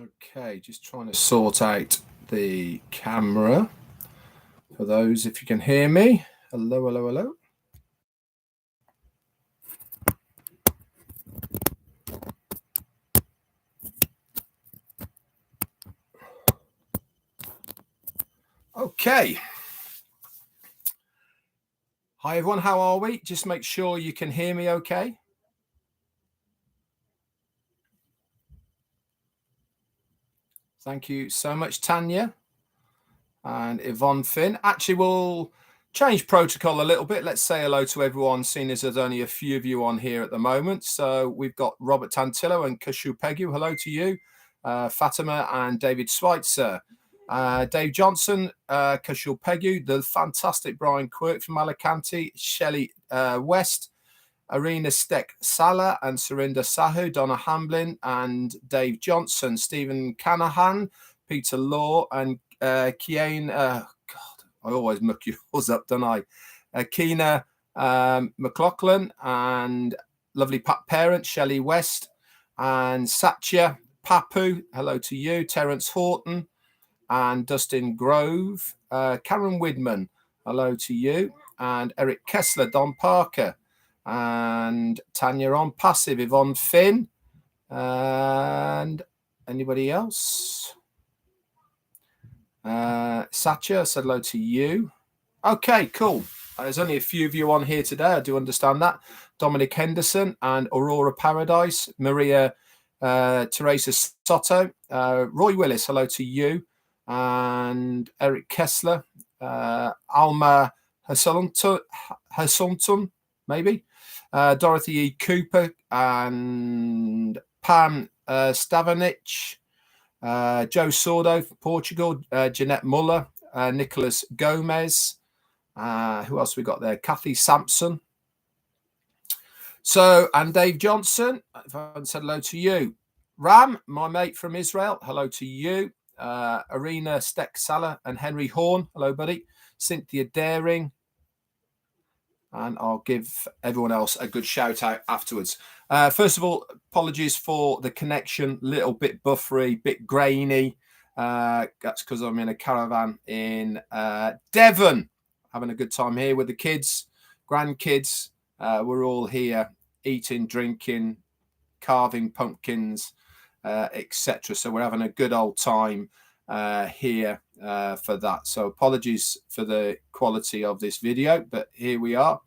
Okay, just trying to sort out the camera for those, if you can hear me. Hello, hello, hello. Okay. Hi, everyone. How are we? Just make sure you can hear me okay. Thank you so much, Tanya and Yvonne Finn. Actually, we'll change protocol a little bit. Let's say hello to everyone, seeing as there's only a few of you on here at the moment. So we've got Robert Tantillo and Kushu Pegu. Hello to you. Fatima and David Schweitzer. Dave Johnson, Kushal Pegu, the fantastic Brian Quirk from Alicante, Shelley West, Arena Steck Salah and Surinder Sahu, Donna Hamblin and Dave Johnson, Stephen Canahan, Peter Law and Kiane, God, I always muck yours up, don't I? Keena McLaughlin and lovely Pat Parent, Shelley West and Satya Papu, hello to you, Terence Horton and Dustin Grove, Karen Widman, hello to you, and Eric Kessler, Don Parker, and Tanya OnPassive, Yvonne Finn, and anybody else? Satya said hello to you. Okay, cool. There's only a few of you on here today. I do understand that. Dominic Henderson and Aurora Paradise, Maria Teresa Soto, Roy Willis, hello to you, and Eric Kessler, Alma Hassunton, maybe, Dorothy E. Cooper, and Pam Stavanich, Joe Sordo from Portugal, Jeanette Muller, Nicholas Gomez, who else we got there? Kathy Sampson. So, and Dave Johnson, if I haven't said hello to you. Ram, my mate from Israel, hello to you. Arena Steck Salah and Henry Horn, hello, buddy. Cynthia Daring. And I'll give everyone else a good shout out afterwards. First of all, apologies for the connection, little bit buffery, bit grainy. That's because I'm in a caravan in Devon, having a good time here with the kids, grandkids. We're all here eating, drinking, carving pumpkins, etc. So we're having a good old time here for that. So apologies for the quality of this video, but here we are.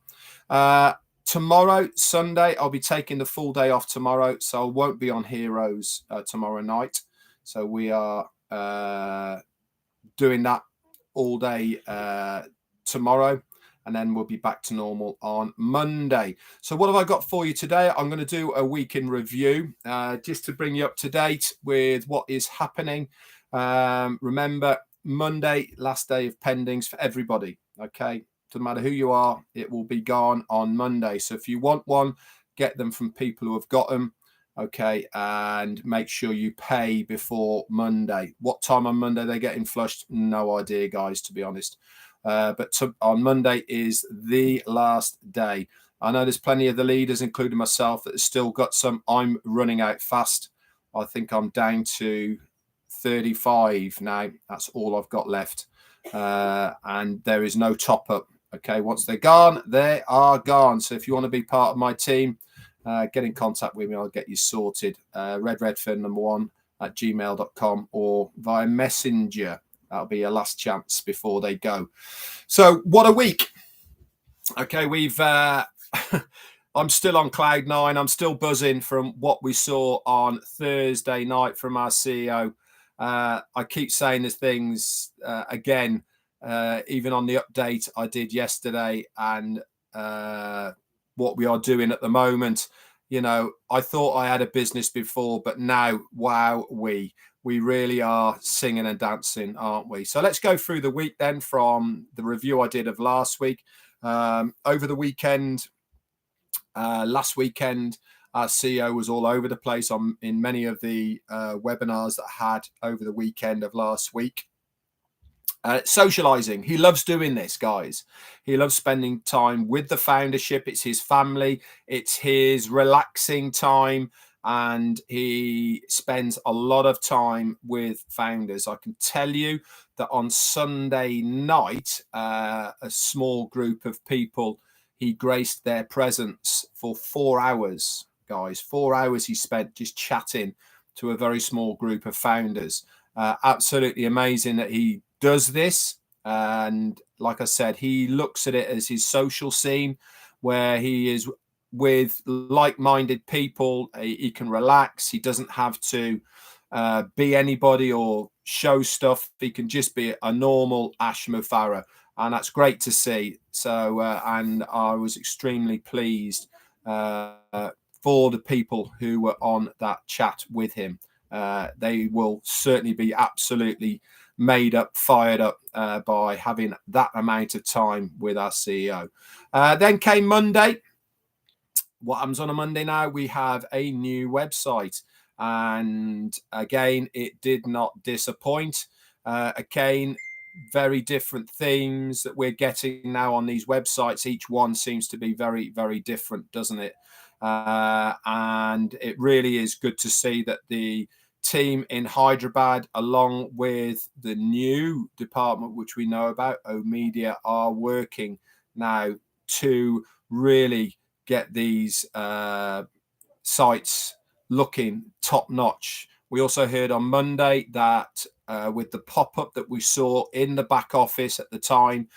Tomorrow, Sunday, I'll be taking the full day off tomorrow, so I won't be on Heroes tomorrow night. So we are doing that all day tomorrow, and then we'll be back to normal on Monday. So what have I got for you today? I'm going to do a week in review, just to bring you up to date with what is happening. Remember, Monday, last day of pendings for everybody. Okay, doesn't matter who you are, it will be gone on Monday. So if you want one, get them from people who have got them. Okay, and make sure you pay before Monday. What time on Monday they're getting flushed? No idea, guys, to be honest. But on Monday is the last day. I know there's plenty of the leaders, including myself, that have still got some. I'm running out fast. I think I'm down to 35 now. That's all I've got left. And there is no top up. Okay, once they're gone, they are gone. So if you want to be part of my team, get in contact with me. I'll get you sorted. Redfern #1 at gmail.com or via Messenger. That'll be your last chance before they go. So what a week. Okay, we've I'm still on cloud nine. I'm still buzzing from what we saw on Thursday night from our CEO. I keep saying these things again, even on the update I did yesterday, and what we are doing at the moment. You know, I thought I had a business before, but now, wow, we really are singing and dancing, aren't we? So let's go through the week then, from the review I did of last week. Over the weekend, last weekend, our CEO was all over the place in many of the webinars that I had over the weekend of last week. Socializing. He loves doing this, guys. He loves spending time with the foundership. It's his family. It's his relaxing time. and he spends a lot of time with founders. I can tell you that on Sunday night, a small group of people, he graced their presence for 4 hours, guys. 4 hours he spent just chatting to a very small group of founders. Absolutely amazing that he does this. And like I said, he looks at it as his social scene where he is with like-minded people. He can relax. He doesn't have to be anybody or show stuff. He can just be a normal Ash Mufareh, and that's great to see. So, and I was extremely pleased for the people who were on that chat with him. They will certainly be absolutely made up, fired up by having that amount of time with our CEO. Then came Monday. What happens on a Monday now? We have a new website. And again, it did not disappoint. Again, very different themes that we're getting now on these websites. Each one seems to be very, very different, doesn't it? And it really is good to see that the team in Hyderabad, along with the new department, which we know about, O-Media, are working now to really get these sites looking top notch. We also heard on Monday that with the pop-up that we saw in the back office at the time,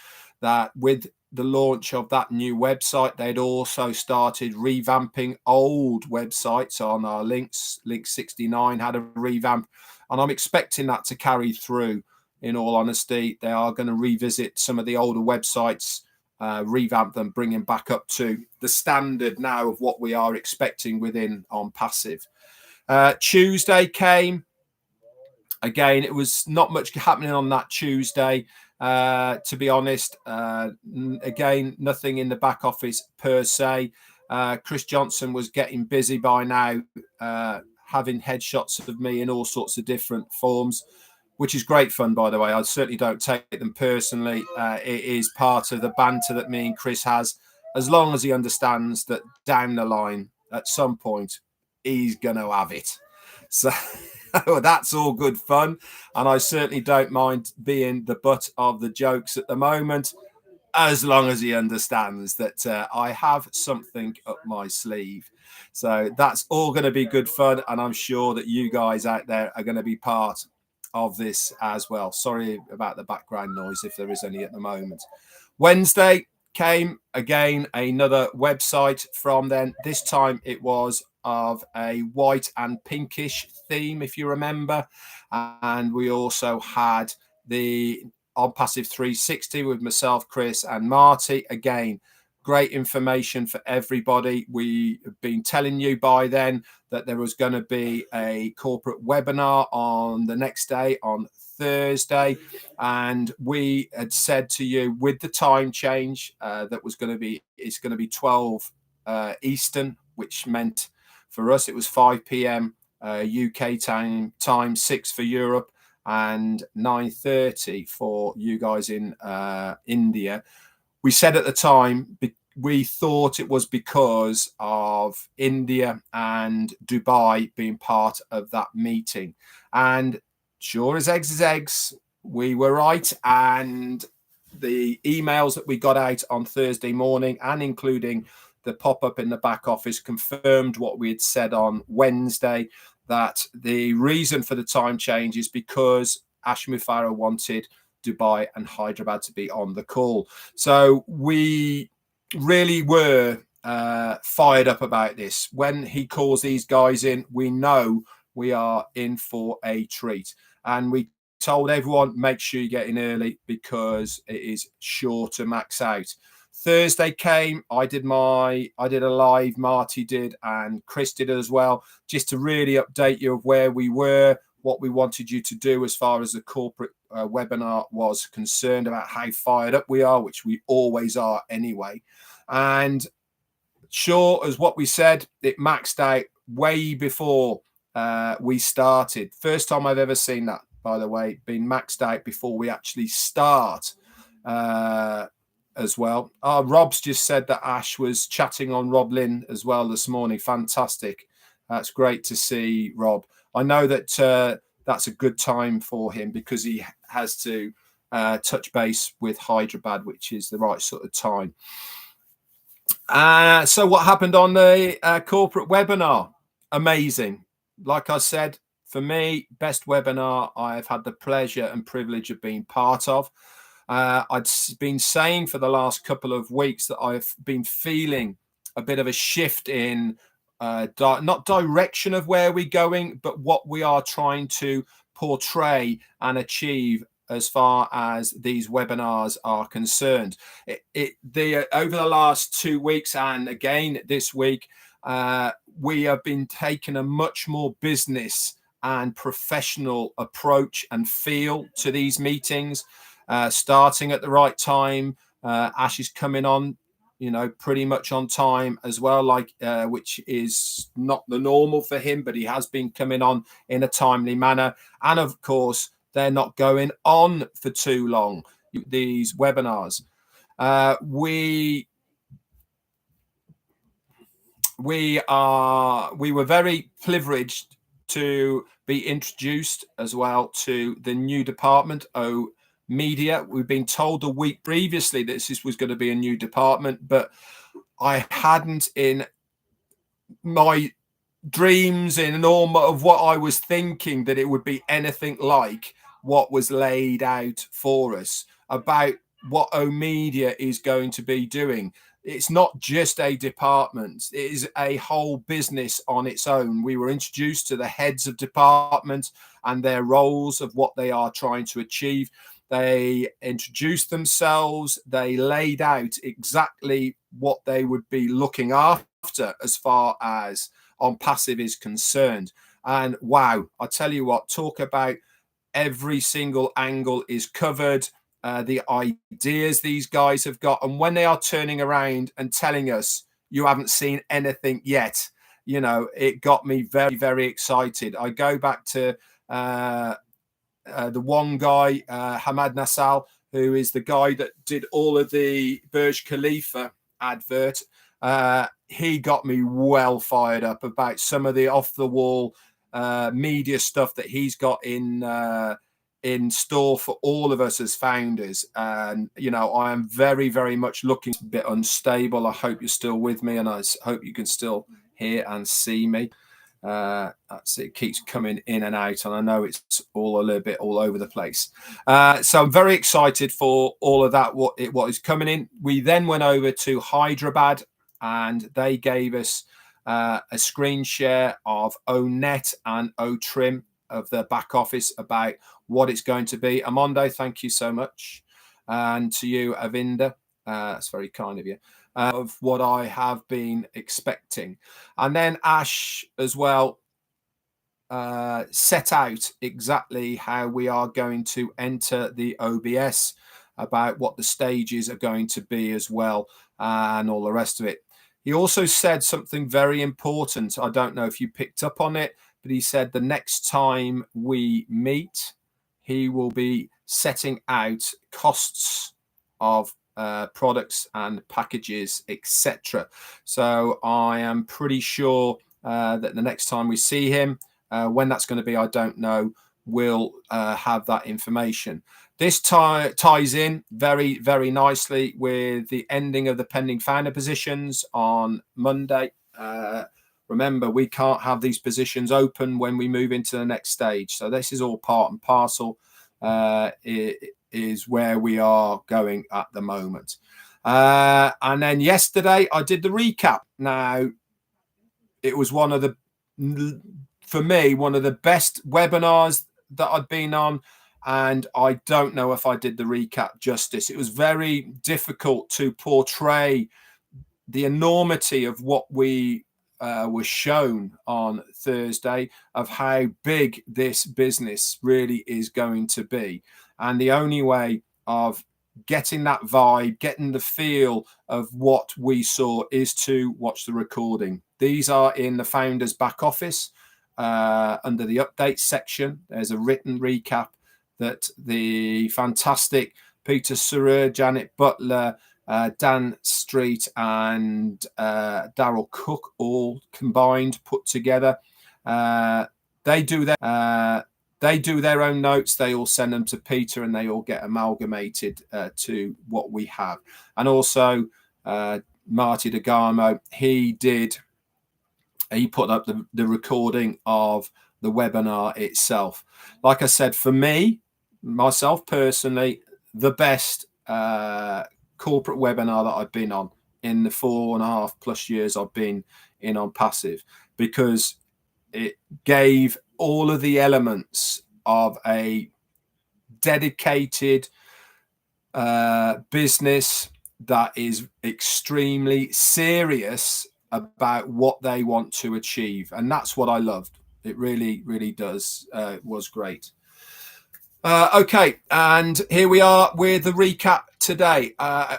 that with the launch of that new website, they'd also started revamping old websites on our links. Link 69 had a revamp, and I'm expecting that to carry through. In all honesty, they are going to revisit some of the older websites, revamp them, bring them back up to the standard now of what we are expecting within OnPassive. Tuesday came. Again, it was not much happening on that Tuesday, to be honest. Again, nothing in the back office per se. Chris Johnson was getting busy by now, having headshots of me in all sorts of different forms, which is great fun, by the way. I certainly don't take them personally. It is part of the banter that me and Chris has, as long as he understands that down the line, at some point, he's going to have it. So that's all good fun. And I certainly don't mind being the butt of the jokes at the moment, as long as he understands that I have something up my sleeve. So that's all going to be good fun. And I'm sure that you guys out there are going to be part of this as well. Sorry about the background noise if there is any at the moment. Wednesday came again, another website from then. This time it was of a white and pinkish theme, if you remember. And we also had the OnPassive 360 with myself, Chris, and Marty. Again, great information for everybody. We have been telling you by then that there was going to be a corporate webinar on the next day, on Thursday, and we had said to you with the time change that was going to be, it's going to be 12 Eastern, which meant for us it was 5 p.m. UK time, 6 for Europe, and 9:30 for you guys in India. We said at the time we thought it was because of India and Dubai being part of that meeting, and sure as eggs is eggs, we were right. And the emails that we got out on Thursday morning, and including the pop-up in the back office, confirmed what we had said on Wednesday, that the reason for the time change is because Ash Mufareh wanted Dubai and Hyderabad to be on the call. So we really were fired up about this. When he calls these guys in, we know we are in for a treat. And we told everyone, make sure you get in early because it is sure to max out. Thursday came, I did a live, Marty did, and Chris did as well, just to really update you of where we were, what we wanted you to do as far as the corporate webinar was concerned, about how fired up we are, which we always are anyway. And sure as what we said, it maxed out way before we started. First time I've ever seen that, by the way, being maxed out before we actually start as well. Rob's just said that Ash was chatting on Rob Lynn as well this morning. Fantastic. That's great to see, Rob. I know that that's a good time for him because he has to touch base with Hyderabad, which is the right sort of time. So what happened on the corporate webinar? Amazing. Like I said, for me, best webinar I've had the pleasure and privilege of being part of. I'd been saying for the last couple of weeks that I've been feeling a bit of a shift in not direction of where we're going, but what we are trying to portray and achieve as far as these webinars are concerned. Over the last 2 weeks and again this week, we have been taking a much more business and professional approach and feel to these meetings, starting at the right time. Ash is coming on, pretty much on time as well, which is not the normal for him, but he has been coming on in a timely manner. And of course, they're not going on for too long, these webinars. We were very privileged to be introduced as well to the new department, Media. We've been told a week previously that this was going to be a new department, but I hadn't in my dreams in all of what I was thinking that it would be anything like what was laid out for us about what Media is going to be doing. It's not just a department, it is a whole business on its own. We were introduced to the heads of department and their roles of what they are trying to achieve. They introduced themselves, they laid out exactly what they would be looking after as far as OnPassive is concerned. And wow, I tell you what, talk about every single angle is covered. The ideas these guys have got, and when they are turning around and telling us you haven't seen anything yet, it got me very, very excited. I go back to the one guy, Hamad Nassal, who is the guy that did all of the Burj Khalifa advert. He got me well fired up about some of the off the wall media stuff that he's got in store for all of us as founders. And I am very, very much looking a bit unstable. I hope you're still with me, and I hope you can still hear and see me. It keeps coming in and out, and I know it's all a little bit all over the place. So I'm very excited for all of that, what is coming in. We then went over to Hyderabad, and they gave us a screen share of ONet and OTrim of the back office about what it's going to be. Amondo, thank you so much. And to you, Avinda, that's very kind of you. Of what I have been expecting. And then Ash as well set out exactly how we are going to enter the OBS, about what the stages are going to be as well, and all the rest of it. He also said something very important. I don't know if you picked up on it, but he said the next time we meet, he will be setting out costs of products and packages, etc. So I am pretty sure that the next time we see him, when that's going to be, I don't know, we'll have that information. This ties in very, very nicely with the ending of the pending founder positions on Monday. Remember, we can't have these positions open when we move into the next stage. So this is all part and parcel. It is where we are going at the moment. And then yesterday I did the recap. Now, it was for me, one of the best webinars that I'd been on. And I don't know if I did the recap justice. It was very difficult to portray the enormity of what we was shown on Thursday, of how big this business really is going to be. And the only way of getting that vibe, getting the feel of what we saw, is to watch the recording. These are in the founder's back office under the update section. There's a written recap that the fantastic Peter Surer, Janet Butler, Dan Street and Daryl Cook all combined, put together. They do their own notes. They all send them to Peter, and they all get amalgamated to what we have. And also Marty DeGarmo, he put up the recording of the webinar itself. Like I said, for myself personally, the best corporate webinar that I've been on in the 4.5+ years I've been in OnPassive, because it gave all of the elements of a dedicated business that is extremely serious about what they want to achieve. And that's what I loved. It really, really does. It was great. Okay, and here we are with the recap today.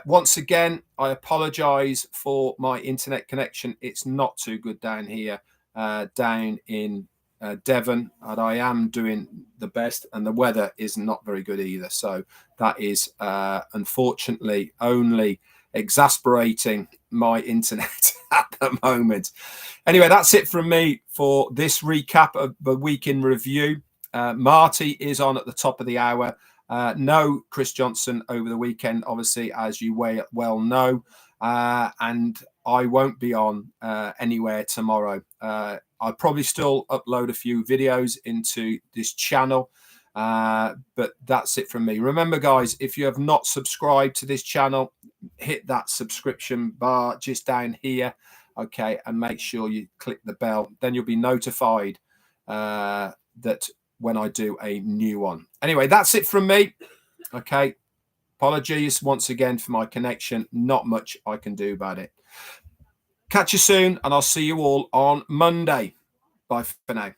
Once again, I apologize for my internet connection. It's not too good down here, down in Devon, and I am doing the best, and the weather is not very good either. So that is unfortunately only exasperating my internet at the moment. Anyway, that's it from me for this recap of the week in review. Marty is on at the top of the hour. No Chris Johnson over the weekend, obviously, as you well know, and I won't be on anywhere tomorrow. I'll probably still upload a few videos into this channel, but that's it from me. Remember, guys, if you have not subscribed to this channel, hit that subscription bar just down here, okay, and make sure you click the bell. Then you'll be notified that when I do a new one. Anyway, that's it from me. Okay, apologies once again for my connection. Not much I can do about it. Catch you soon, and I'll see you all on Monday. Bye for now.